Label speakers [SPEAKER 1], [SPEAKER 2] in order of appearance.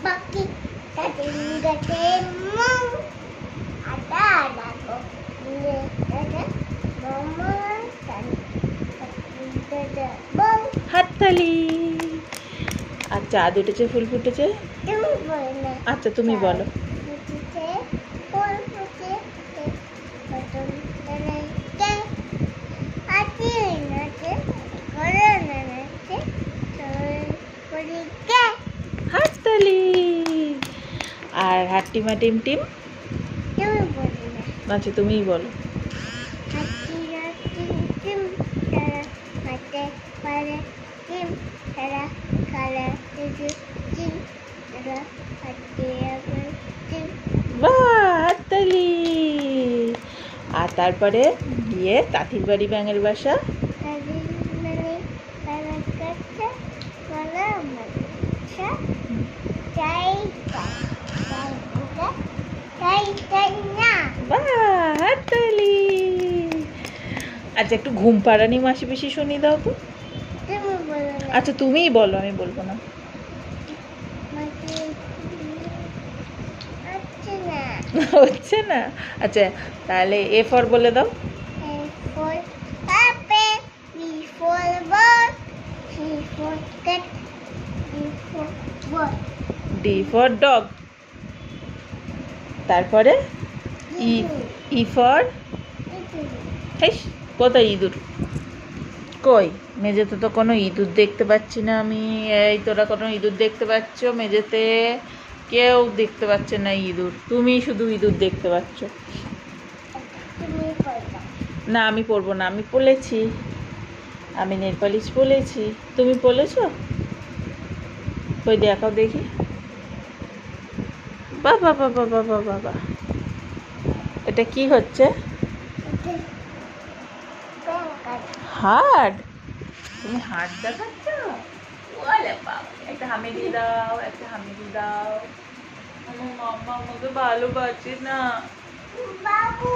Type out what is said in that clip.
[SPEAKER 1] Baki cutting the mom. Ada ko. Ini ada mama dan cutting the ball.
[SPEAKER 2] হাততালি। আর চাঁদ উঠেছে, ফুল ফুটেছে।
[SPEAKER 1] তুমি বলো না।
[SPEAKER 2] আচ্ছা তুমি বলো।
[SPEAKER 1] ফুটেছে, ফুল ফুটেছে, বটন নাচে, আছি নাচে, ঘরে নাচে, চল করিকে।
[SPEAKER 2] হাততালি। আর হাট্টিমা টিম টিম।
[SPEAKER 1] তুমি বলো না।
[SPEAKER 2] আচ্ছা তুমিই বলো।
[SPEAKER 1] হাতিরা টিম টিম তারা হাতে পারে টিম তারা খালা টিম টিম তারা হাতিরা টিম।
[SPEAKER 2] বাহ, হাততালি। আর তারপরে গিয়ে কাঠির বাড়ি ব্যাঙের বাসা।
[SPEAKER 1] তাদের মানে তারা কাছে বলা মাছা চাই চাই চাই না।
[SPEAKER 2] বাহ, হাততালি। আচ্ছা একটু ঘুম পাড়ানি মাসি পিসি শুনিয়ে দাও তো।
[SPEAKER 1] তুমি বলো না।
[SPEAKER 2] আচ্ছা তুমিই বলো, আমি বলবো না।
[SPEAKER 1] মাছি আচ্ছা না।
[SPEAKER 2] হচ্ছে না। আচ্ছা তাহলে এ ফর বলে দাও।
[SPEAKER 1] A for apple, B for ball, C for cat, D for ball.
[SPEAKER 2] D for dog. তারপরে ই ফর হেস, কোথায় ইঁদুর? কই মেঝেতে তো কোনো ইঁদুর দেখতে পাচ্ছি না আমি। এই তোরা কোনো ইঁদুর দেখতে পাচ্ছ মেঝেতে? কেউ দেখতে পাচ্ছে না ইঁদুর, তুমি শুধু ইঁদুর দেখতে পাচ্ছ।
[SPEAKER 1] তুমি পড়বা।
[SPEAKER 2] না আমি পরবো না, আমি পড়েছি, আমি নেল পালিশ পরেছি। তুমি পড়েছো? কই দেখাও দেখি। বাবা বাবা বাবা বাবা, এটা কি হচ্ছে? হার্ড? তুমি হার্ড দেখাচ্ছ? ওলে বাবা, একটা হামিদি দাও, একটা হামিদি দাও। আমার মাম্মা আমাকে ভালোবাসে না।
[SPEAKER 1] বাবু